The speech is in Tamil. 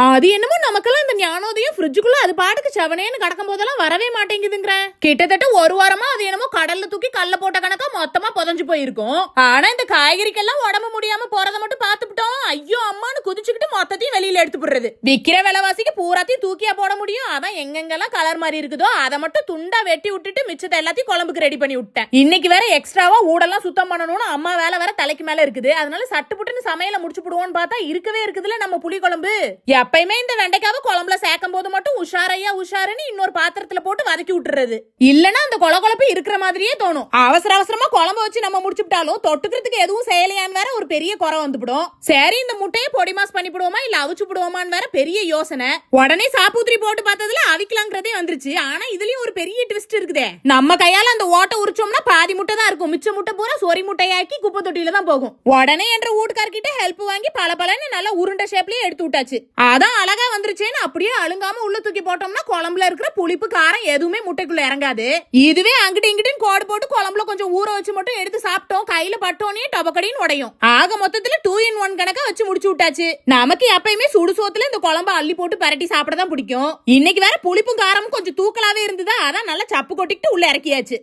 அது என்னமோ நமக்கெல்லாம் இந்த ஞானோதயம் ஃப்ரிட்ஜுக்குள்ள அது பாட்டுக்கு செவனேன்னு கடக்கும் போதெல்லாம் வரவே மாட்டேங்குதுங்கிற. கிட்டத்தட்ட ஒரு வாரமா அது என்னமோ கடல்ல தூக்கி கல்ல போட்ட கணக்கா மொத்தமா புதஞ்சு போயிருக்கும். ஆனா இந்த காய்கறிக்கெல்லாம் உடம்பு முடியாம போறத மட்டும் பாத்துட்டோம். ஐயோ அம்மான்னு குதிச்சுக்கிட்டு மொத்தத்தையும் வெளியில எடுத்து போடுறது. விக்கிற விலைவாசிக்கு பூராத்தையும் தூக்கியா போட முடியும். அதான் எங்கெங்கெல்லாம் கலர் மாதிரி இருக்குதோ அதை மட்டும் துண்டா வெட்டி விட்டுட்டு மிச்சத்தை எல்லாத்தையும் குழம்புக்கு ரெடி பண்ணி விட்டேன். இன்னைக்கு வேற எக்ஸ்ட்ராவா ஊடெல்லாம் சுத்தம் பண்ணணும்னு அம்மா வேலை வேற தலைக்கு மேல இருக்குது. அதனால சட்டு புட்டுன்னு சமையல முடிச்சு போடுவோம்னு பார்த்தா இருக்கவே இருக்குதுல நம்ம புளி குழம்பு. எப்பயுமே இந்த வெண்டைக்காவை குழம்புல சேர்க்கும் போது மட்டும் உஷாரையா உஷாருன்னு இன்னொரு பாத்திரத்துல போட்டு வதக்கி விட்டுறது. இல்லன்னா அந்த கொலகொலப்பு இருக்கிற மாதிரியே தோணும். அவசர அவசரமா குழம்பு வச்சு நம்ம முடிச்சுட்டாலும் தொட்டுக்கிறதுக்கு எதுவும் செய்யலையான்னு வேற ஒரு பெரிய குறை வந்துடும். சரி இந்த முட்டையை பொடி மாஸ் பண்ணி போடுவோமா இல்ல அவிச்சு போடுவோமான்னு வேற பெரிய யோசனை. உடனே சாப்பூத்திரி போட்டு பார்த்ததுல அவிக்கலாங்கிறதே வந்துருச்சு. ஆனா இதுலயும் ஒரு பெரிய ட்விஸ்ட் இருக்குதே. நம்ம கையால அந்த ஓட்டை உரிச்சோம்னா பாதி முட்டை தான் இருக்கும். மிச்ச முட்டை பூரா சொரி முட்டையாக்கி குப்பை தொட்டியில தான் போகும். உடனே என்ற வீட்டுக்காரர்கிட்ட ஹெல்ப் வாங்கி பல நல்லா உருண்டை ஷேப்லயே எடுத்து விட்டாச்சு. அதான் அழகா வந்துருச்சேன்னு அப்படியே அழுங்காம உள்ள தூக்கி போட்டோம்னா குழம்புல இருக்கிற புளிப்பு காரம் எதுவுமே முட்டைக்குள்ள இறங்காது. இதுவே அங்கிட்டு இங்கிட்டு கோடு போட்டு குழம்புல கொஞ்சம் ஊற வச்சு மட்டும் எடுத்து சாப்பிட்டோம். கையில பட்டோனே டபக்கடின்னு உடையும். ஆக மொத்தத்துல 2 in 1 கணக்கா வச்சு முடிச்சு விட்டாச்சு. நமக்கு எப்பயுமே சுடு சோத்துல இந்த குழம்பு அள்ளி போட்டு பரட்டி சாப்பிட தான் பிடிக்கும். இன்னைக்கு வேற புளிப்பும் காரமும் கொஞ்சம் தூக்கலாவே இருந்ததா, அதான் நல்லா சப்பு கொட்டிக்கிட்டு உள்ள இறக்கியாச்சு.